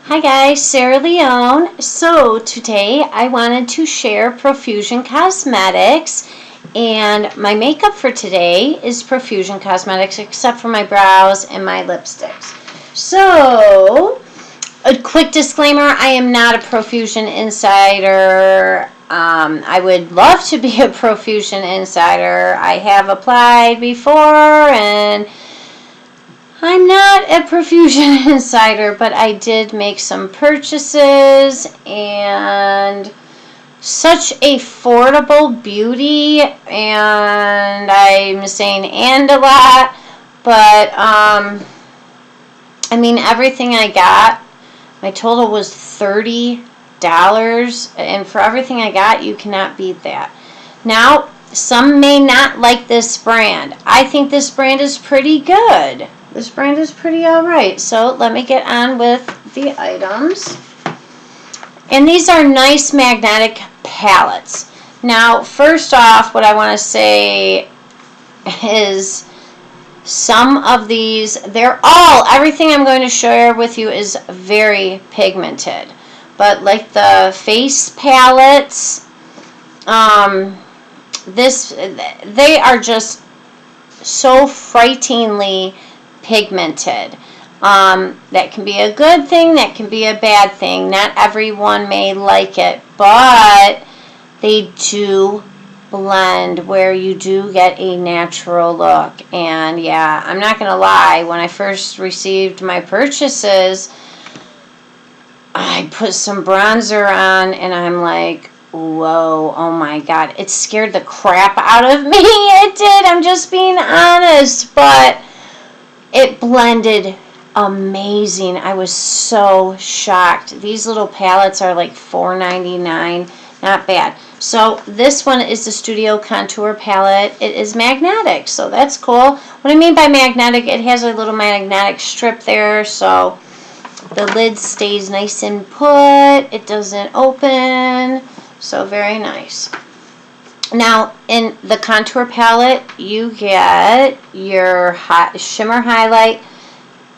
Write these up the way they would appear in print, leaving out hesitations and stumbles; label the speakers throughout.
Speaker 1: Hi guys, Sarah Leone. So today I wanted to share Profusion Cosmetics, and my makeup for today is Profusion Cosmetics except for my brows and my lipsticks. So a quick disclaimer, I am not a Profusion insider. I would love to be a Profusion insider. I have applied before and I'm not a Profusion insider, but I did make some purchases, and such affordable beauty, and I'm saying and a lot, but I mean everything I got, my total was $30, and for everything I got, you cannot beat that. Now, some may not like this brand. I think this brand is pretty good. This brand is pretty alright. So let me get on with the items. And these are nice magnetic palettes. Now, first off, what I want to say is some of these, everything I'm going to share with you is very pigmented. But like the face palettes, they are just so frighteningly pigmented. That can be a good thing, that can be a bad thing. Not everyone may like it, but they do blend where you do get a natural look. And yeah, I'm not gonna lie, when I first received my purchases, I put some bronzer on and I'm like, whoa, oh my god, it scared the crap out of me. It did, I'm just being honest, but it blended amazing. I was so shocked. These little palettes are like $4.99. Not bad. So this one is the Studio Contour palette. It is magnetic, so that's cool. What I mean by magnetic, it has a little magnetic strip there, so the lid stays nice and put. It doesn't open, so very nice. Now, in the contour palette, you get your shimmer highlight,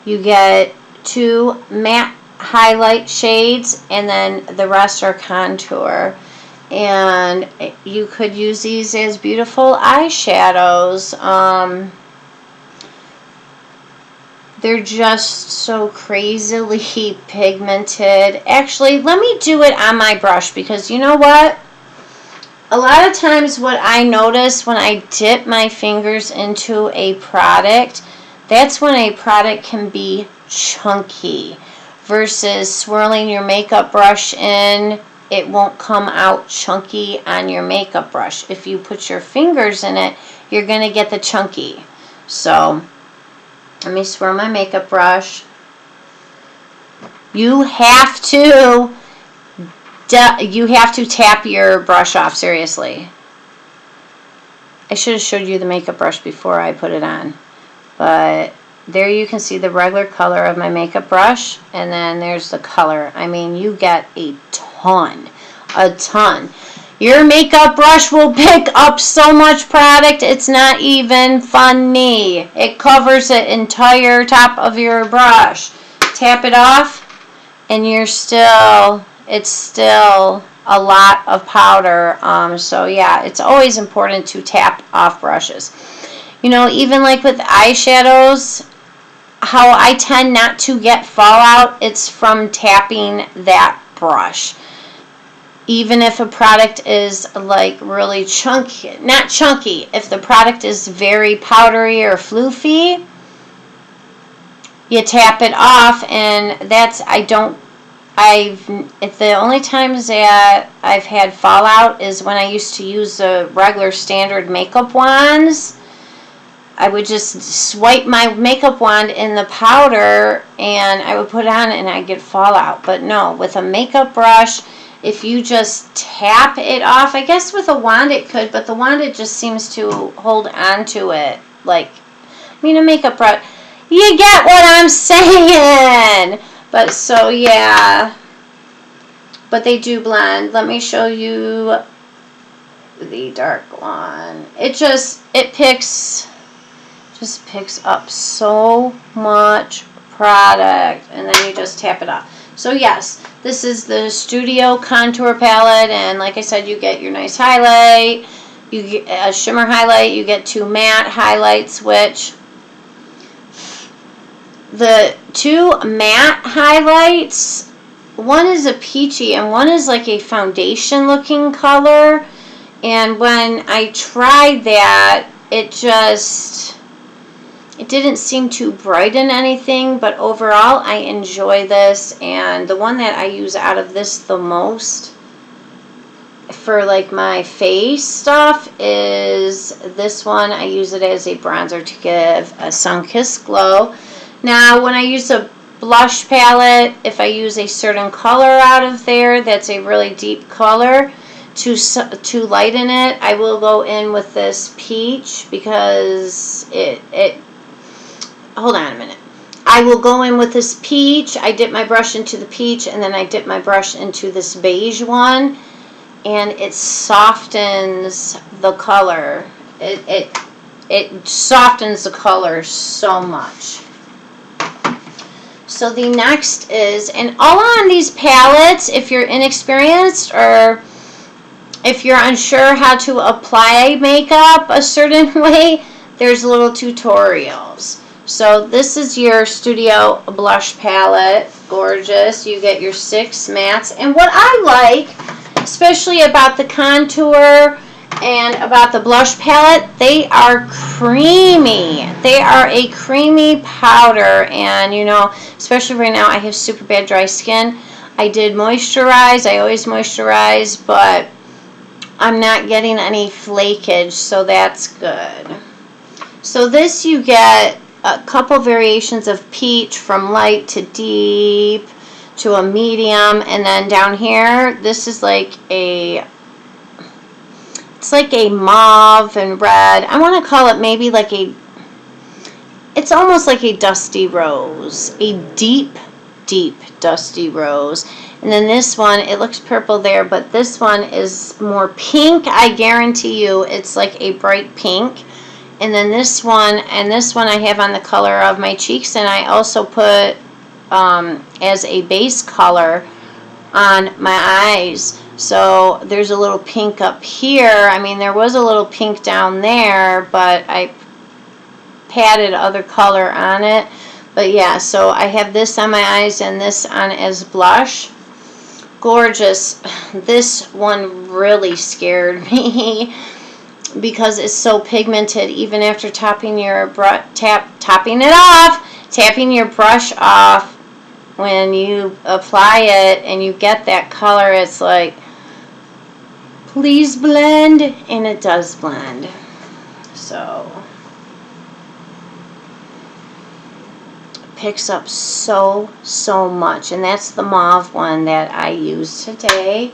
Speaker 1: you get 2 matte highlight shades, and then the rest are contour. And you could use these as beautiful eyeshadows. They're just so crazily pigmented. Actually, let me do it on my brush, because you know what? A lot of times what I notice when I dip my fingers into a product, that's when a product can be chunky versus swirling your makeup brush in. It won't come out chunky on your makeup brush. If you put your fingers in it, you're going to get the chunky. So, let me swirl my makeup brush. You have to tap your brush off, seriously. I should have showed you the makeup brush before I put it on. But there you can see the regular color of my makeup brush, and then there's the color. I mean, you get a ton. Your makeup brush will pick up so much product, it's not even funny. It covers the entire top of your brush. Tap it off, and it's still a lot of powder. So yeah, it's always important to tap off brushes. You know, even like with eyeshadows, how I tend not to get fallout, it's from tapping that brush. Even if a product is like really chunky, not chunky, if the product is very powdery or floofy, you tap it off, and the only times that I've had fallout is when I used to use the regular standard makeup wands. I would just swipe my makeup wand in the powder and I would put it on and I'd get fallout. But no, with a makeup brush, if you just tap it off, I guess with a wand it could, but the wand, it just seems to hold on to it. Like, I mean, a makeup brush, you get what I'm saying. But so yeah, but they do blend. Let me show you the dark one. It picks up so much product, and then you just tap it off. So yes, this is the Studio Contour Palette, and like I said, you get your nice highlight, you get a shimmer highlight, you get 2 matte highlights, which the 2 matte highlights, one is a peachy and one is like a foundation looking color, and when I tried that, it didn't seem to brighten anything, but overall I enjoy this. And the one that I use out of this the most for like my face stuff is this one. I use it as a bronzer to give a sun-kissed glow. Now when I use a blush palette, if I use a certain color out of there that's a really deep color, to lighten it, I will go in with this peach, because hold on a minute. I will go in with this peach. I dip my brush into the peach, and then I dip my brush into this beige one, and it softens the color. It softens the color so much. So the next is, and all on these palettes, if you're inexperienced or if you're unsure how to apply makeup a certain way, there's little tutorials. So this is your Studio Blush Palette. Gorgeous. You get your 6 mattes. And what I like, especially about the contour and about the blush palette, they are creamy. They are a creamy powder. And, you know, especially right now, I have super bad dry skin. I did moisturize. I always moisturize, but I'm not getting any flakage, so that's good. So this, you get a couple variations of peach, from light to deep to a medium, and then down here, this is like it's like a mauve and red. I want to call it maybe like it's almost like a dusty rose, a deep dusty rose. And then this one, it looks purple there, but this one is more pink. I guarantee you it's like a bright pink. And then this one, and this one I have on the color of my cheeks, and I also put as a base color on my eyes. So there's a little pink up here. I mean, there was a little pink down there, but I patted other color on it. But yeah, so I have this on my eyes and this on as blush. Gorgeous. This one really scared me because it's so pigmented. Even after tapping your tapping your brush off, when you apply it and you get that color, it's like, please blend, and it does blend. So picks up so much, and that's the mauve one that I used today.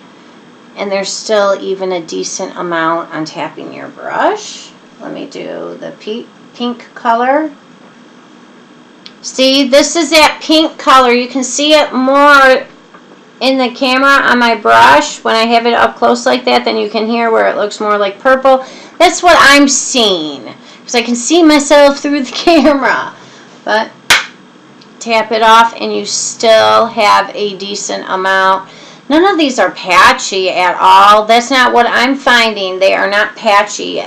Speaker 1: And there's still even a decent amount on tapping your brush. Let me do the pink color. See, this is that pink color. You can see it more in the camera on my brush. When I have it up close like that, then you can hear where it looks more like purple. That's what I'm seeing, because I can see myself through the camera. But tap it off and you still have a decent amount. None of these are patchy at all. That's not what I'm finding. They are not patchy.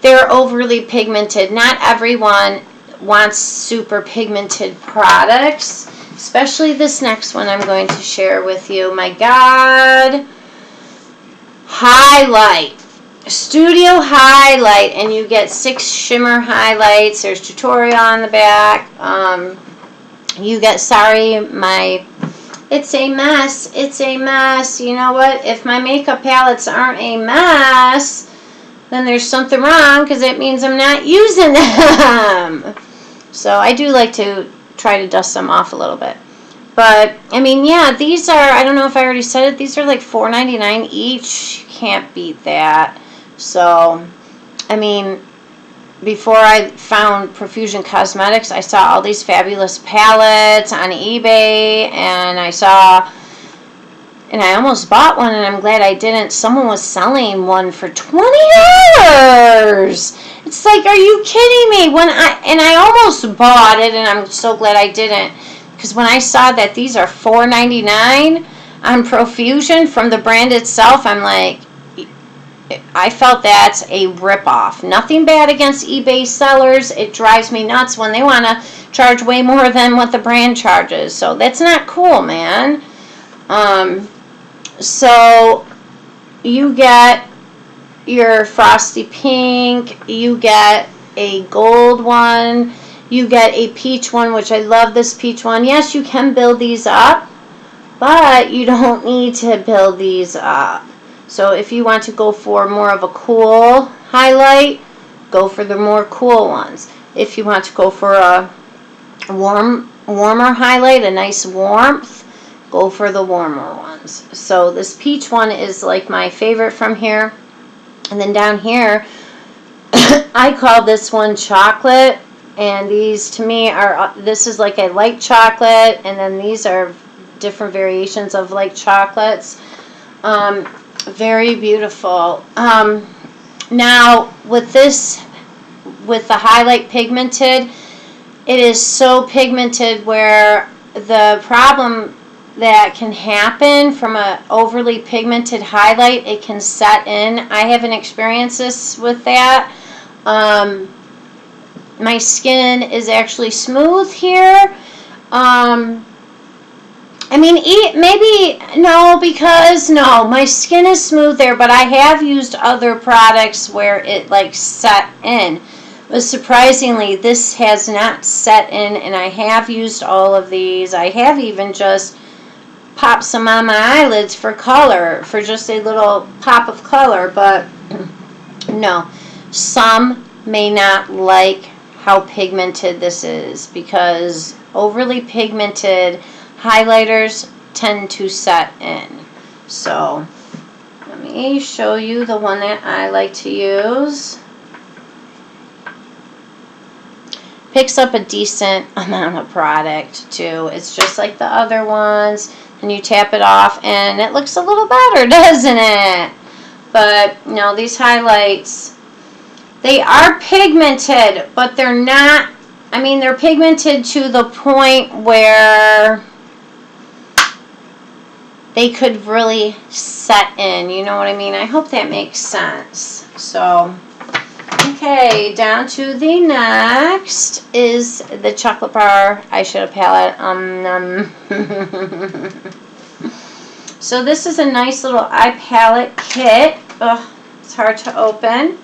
Speaker 1: They're overly pigmented. Not everyone wants super pigmented products, especially this next one I'm going to share with you. My God. Highlight. Studio Highlight, and you get 6 shimmer highlights. There's tutorial on the back. You get, sorry, it's a mess. It's a mess. You know what? If my makeup palettes aren't a mess, then there's something wrong, because it means I'm not using them. So I do like to try to dust them off a little bit. But, I mean, yeah, these are, I don't know if I already said it, these are like $4.99 each. You can't beat that. So, I mean, before I found Profusion Cosmetics, I saw all these fabulous palettes on eBay, and I almost bought one, and I'm glad I didn't. Someone was selling one for $20. It's like, are you kidding me? And I almost bought it, and I'm so glad I didn't, because when I saw that these are $4.99 on Profusion from the brand itself, I'm like, I felt that's a ripoff. Nothing bad against eBay sellers. It drives me nuts when they want to charge way more than what the brand charges. So that's not cool, man. So you get your frosty pink, you get a gold one, you get a peach one, which I love this peach one. Yes, you can build these up, but you don't need to build these up. So if you want to go for more of a cool highlight, go for the more cool ones. If you want to go for a warmer highlight, a nice warmth, go for the warmer ones. So this peach one is like my favorite from here. And then down here, I call this one chocolate. And these to me are, this is like a light chocolate. And then these are different variations of light chocolates. Very beautiful. Now with this, with the highlight pigmented, it is so pigmented where the problem that can happen from an overly pigmented highlight, it can set in. I haven't experienced this with that. My skin is actually smooth here. I mean, maybe, no, because, no, my skin is smooth there, but I have used other products where it, like, set in. But surprisingly, this has not set in, and I have used all of these. I have even just popped some on my eyelids for color, for just a little pop of color, but no. Some may not like how pigmented this is, because overly pigmented highlighters tend to set in. So let me show you the one that I like to use. Picks up a decent amount of product too. It's just like the other ones, and you tap it off and it looks a little better, doesn't it? But no, these highlights, they are pigmented, but they're not, I mean, they're pigmented to the point where they could really set in, you know what I mean? I hope that makes sense. So, okay, down to the next is the chocolate bar eyeshadow palette. So this is a nice little eye palette kit. Ugh, it's hard to open.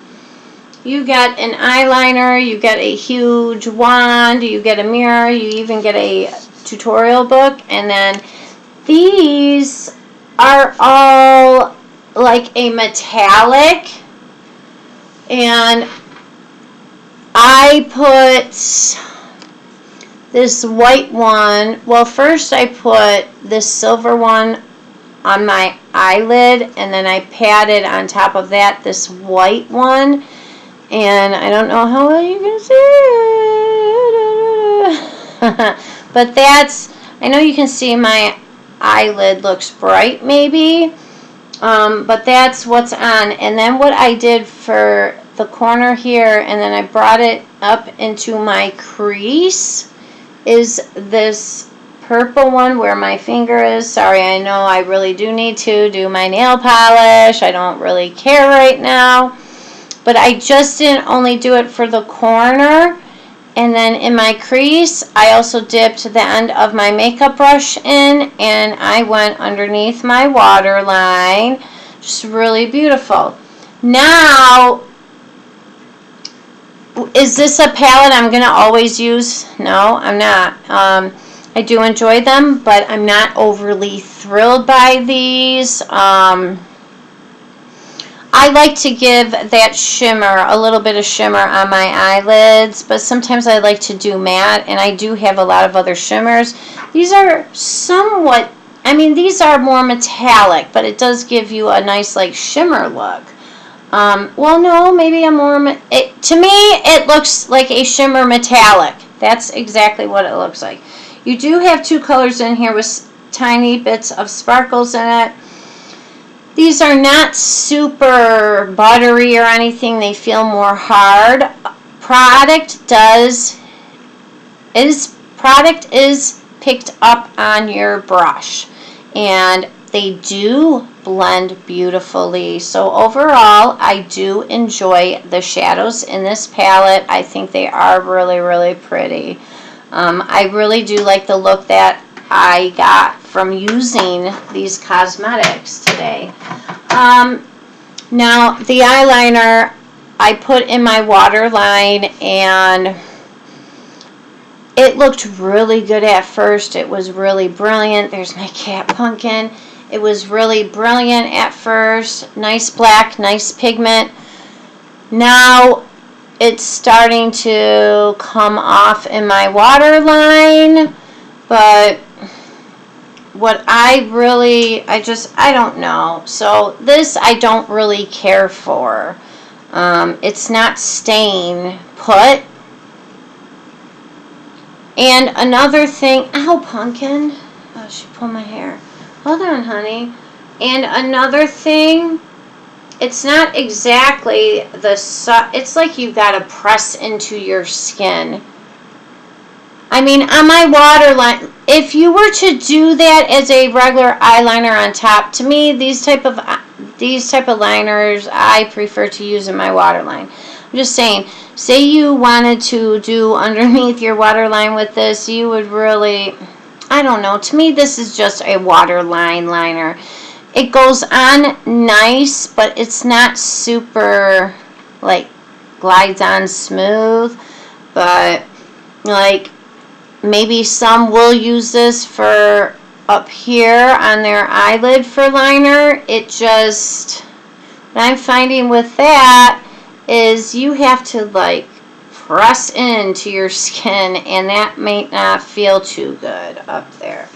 Speaker 1: You get an eyeliner, you get a huge wand, you get a mirror, you even get a tutorial book, and then these are all like a metallic, and I put this white one, well, first I put this silver one on my eyelid, and then I patted on top of that this white one, and I don't know how well you can see it, but that's, I know you can see my eyelid looks bright maybe, but that's what's on. And then what I did for the corner here, and then I brought it up into my crease, is this purple one where my finger is. Sorry, I know I really do need to do my nail polish. I don't really care right now, but I just didn't only do it for the corner. And then in my crease, I also dipped the end of my makeup brush in, and I went underneath my waterline. Just really beautiful. Now, is this a palette I'm going to always use? No, I'm not. I do enjoy them, but I'm not overly thrilled by these. I like to give that shimmer, a little bit of shimmer on my eyelids, but sometimes I like to do matte, and I do have a lot of other shimmers. These are somewhat, I mean, these are more metallic, but it does give you a nice, like, shimmer look. Well, no, maybe a more, to me, it looks like a shimmer metallic. That's exactly what it looks like. You do have two colors in here with tiny bits of sparkles in it. These are not super buttery or anything. They feel more hard. Product is picked up on your brush. And they do blend beautifully. So overall, I do enjoy the shadows in this palette. I think they are really, really pretty. I really do like the look that I got from using these cosmetics today. Now, the eyeliner I put in my waterline, and it looked really good at first. It was really brilliant. There's my cat Punkin. It was really brilliant at first. Nice black, nice pigment. Now it's starting to come off in my waterline, but what I don't know. So this I don't really care for. It's not staying put. And another thing, ow, Punkin. Oh, she pulled my hair. Hold on, honey. And another thing, it's not exactly it's like you gotta press into your skin. I mean, on my waterline, if you were to do that as a regular eyeliner on top, to me, these type of liners, I prefer to use in my waterline. I'm just saying, say you wanted to do underneath your waterline with this, you would really, I don't know, to me this is just a waterline liner. It goes on nice, but it's not super, like, glides on smooth, but, like, maybe some will use this for up here on their eyelid for liner. It just, what I'm finding with that is you have to like press into your skin, and that may not feel too good up there.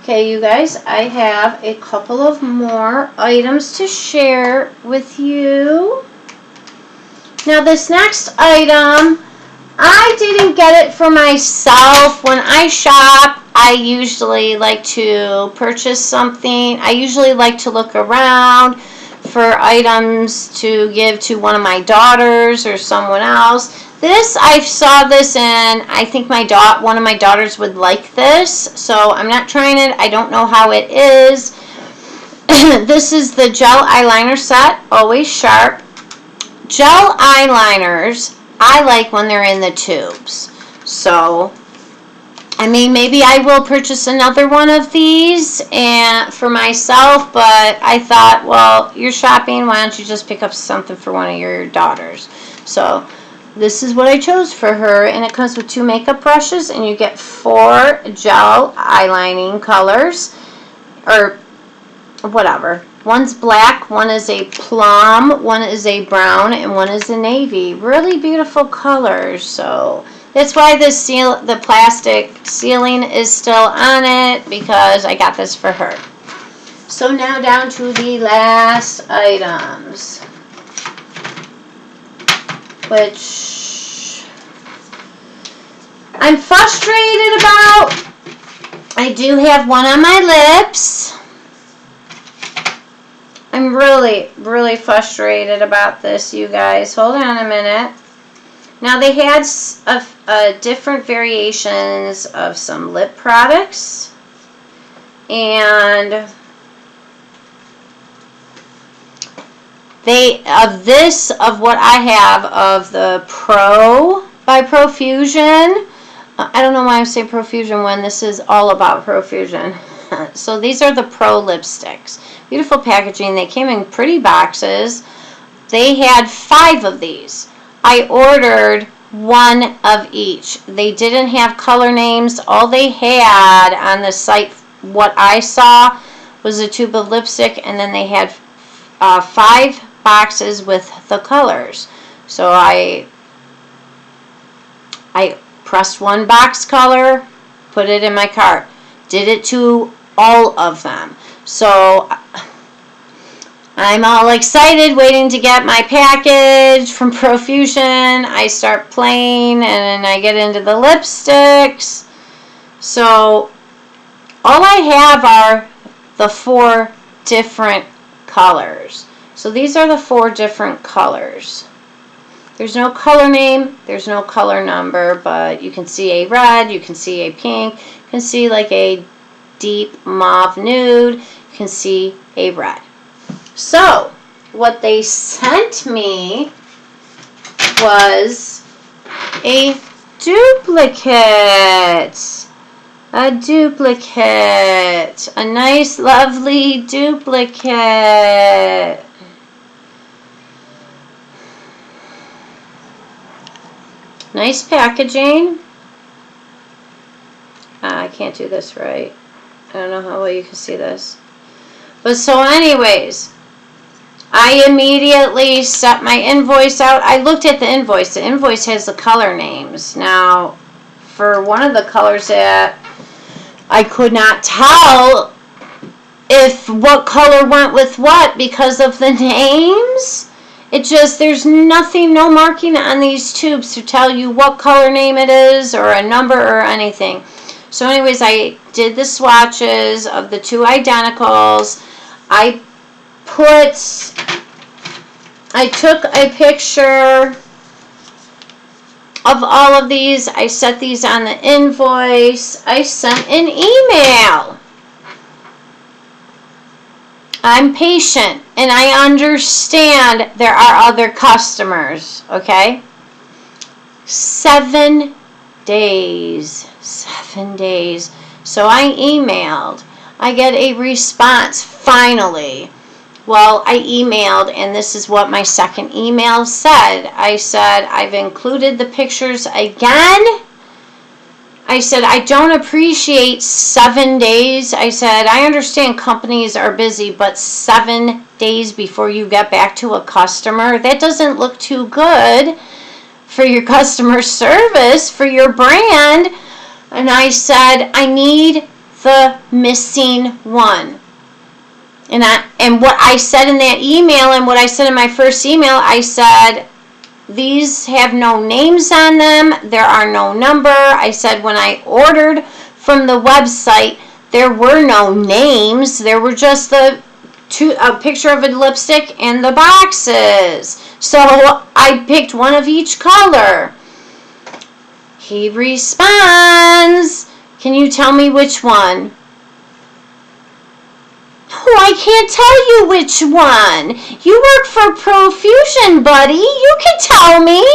Speaker 1: Okay, you guys, I have a couple of more items to share with you. Now this next item, I didn't get it for myself. When I shop, I usually like to purchase something. I usually like to look around for items to give to one of my daughters or someone else. This, I saw this and I think one of my daughters would like this. So I'm not trying it. I don't know how it is. This is the gel eyeliner set, Always Sharp. Gel eyeliners, I like when they're in the tubes. So, I mean, maybe I will purchase another one of these and for myself, but I thought, well, you're shopping, why don't you just pick up something for one of your daughters? So, this is what I chose for her, and it comes with 2 makeup brushes, and you get 4 gel eyelining colors, or whatever. One's black, one is a plum, one is a brown, and one is a navy. Really beautiful colors. So that's why the plastic sealing is still on it, because I got this for her. So now down to the last items, which I'm frustrated about. I do have one on my lips. I'm really, really frustrated about this, you guys. Hold on a minute. Now, they had different variations of some lip products. And of what I have of the Pro by Profusion. I don't know why I'm saying Profusion when this is all about Profusion. So these are the Pro lipsticks. Beautiful packaging. They came in pretty boxes. They had 5 of these. I ordered 1 of each. They didn't have color names. All they had on the site, what I saw, was a tube of lipstick, and then they had 5 boxes with the colors. So I pressed 1 box color, put it in my cart. Did it to all of them. So I'm all excited, waiting to get my package from Profusion. I start playing, and then I get into the lipsticks. So all I have are the 4 different colors. So these are the 4 different colors. There's no color name, there's no color number, but you can see a red, you can see a pink, you You can see like a deep mauve nude. You can see a red. So what they sent me was a duplicate. A duplicate. A nice, lovely duplicate. Nice packaging. I can't do this right. I don't know how well you can see this. But so anyways, I immediately set my invoice out. I looked at the invoice. The invoice has the color names. Now, for one of the colors that I could not tell if what color went with what because of the names. It just, there's nothing, no marking on these tubes to tell you what color name it is or a number or anything. So anyways, I did the swatches of the two identicals. I took a picture of all of these. I set these on the invoice. I sent an email. I'm patient and I understand there are other customers, okay? 7 days. 7 days. So I emailed. I get a response finally. Well, I emailed, and this is what my second email said. I said, I've included the pictures again. I said, I don't appreciate 7 days. I said, I understand companies are busy, but 7 days before you get back to a customer, that doesn't look too good for your customer service, for your brand. And I said, I need the missing one. And what I said in that email and what I said in my first email, I said, these have no names on them. There are no number. I said when I ordered from the website, there were no names. There were just a picture of a lipstick and the boxes. So I picked one of each color. He responds, can you tell me which one? Oh, I can't tell you which one. You work for Profusion, buddy. You can tell me.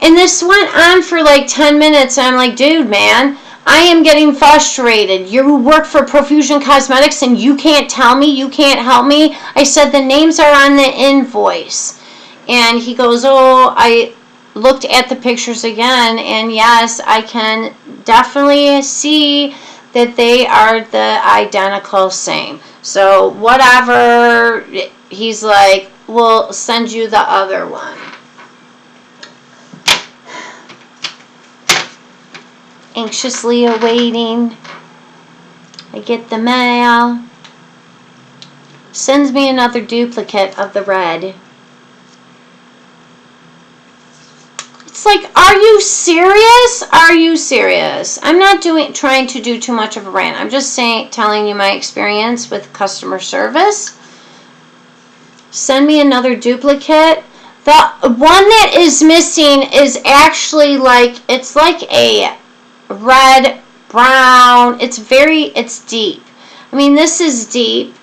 Speaker 1: And this went on for like 10 minutes. And I'm like, dude, man, I am getting frustrated. You work for Profusion Cosmetics and you can't tell me? You can't help me? I said the names are on the invoice. And he goes, oh, I looked at the pictures again. And yes, I can definitely see that they are the identical same. So whatever, he's like, we'll send you the other one. Anxiously awaiting. I get the mail. Sends me another duplicate of the red. It's like, are you serious? Are you serious? I'm not trying to do too much of a rant. I'm just telling you my experience with customer service. Send me another duplicate. The one that is missing is actually like, it's like a red, brown. It's deep. I mean, this is deep,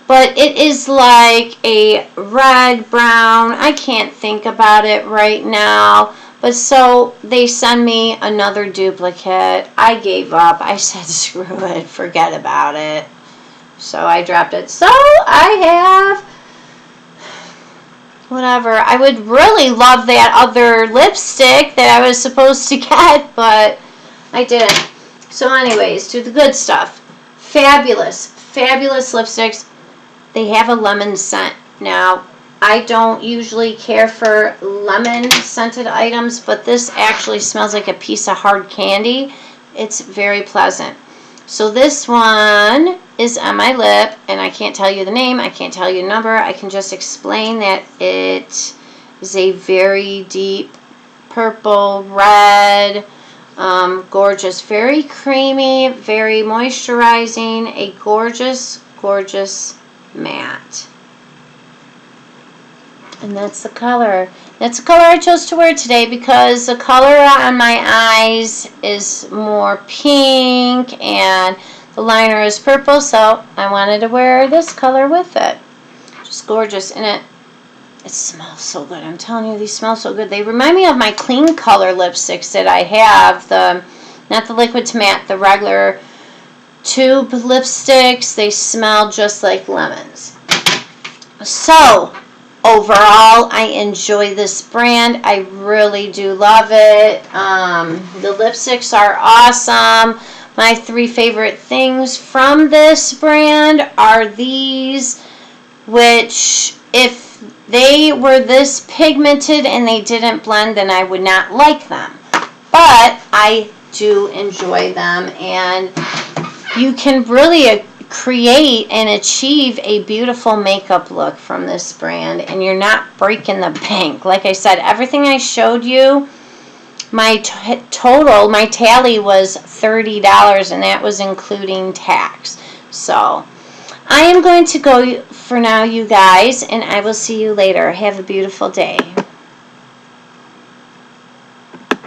Speaker 1: but it is like a red, brown. I can't think about it right now. But so they send me another duplicate. I gave up. I said, screw it. Forget about it. So I dropped it. So I have, whatever. I would really love that other lipstick that I was supposed to get, but I didn't. So anyways, to the good stuff. Fabulous, fabulous lipsticks. They have a lemon scent. Now, I don't usually care for lemon scented items, but this actually smells like a piece of hard candy. It's very pleasant. So this one is on my lip, and I can't tell you the name, I can't tell you the number. I can just explain that it is a very deep purple, red, gorgeous, very creamy, very moisturizing, a gorgeous, gorgeous matte. And that's the color. That's the color I chose to wear today because the color on my eyes is more pink and the liner is purple, so I wanted to wear this color with it. Just gorgeous, and it smells so good. I'm telling you, these smell so good. They remind me of my clean color lipsticks that I have. Not the liquid to matte, the regular tube lipsticks. They smell just like lemons. So, overall, I enjoy this brand. I really do love it. The lipsticks are awesome. My 3 favorite things from this brand are these, which if they were this pigmented and they didn't blend, then I would not like them. But I do enjoy them, and you can really create and achieve a beautiful makeup look from this brand, and you're not breaking the bank. Like I said, everything I showed you, my tally was $30, and that was including tax. So I am going to go for now, you guys, and I will see you later. Have a beautiful day.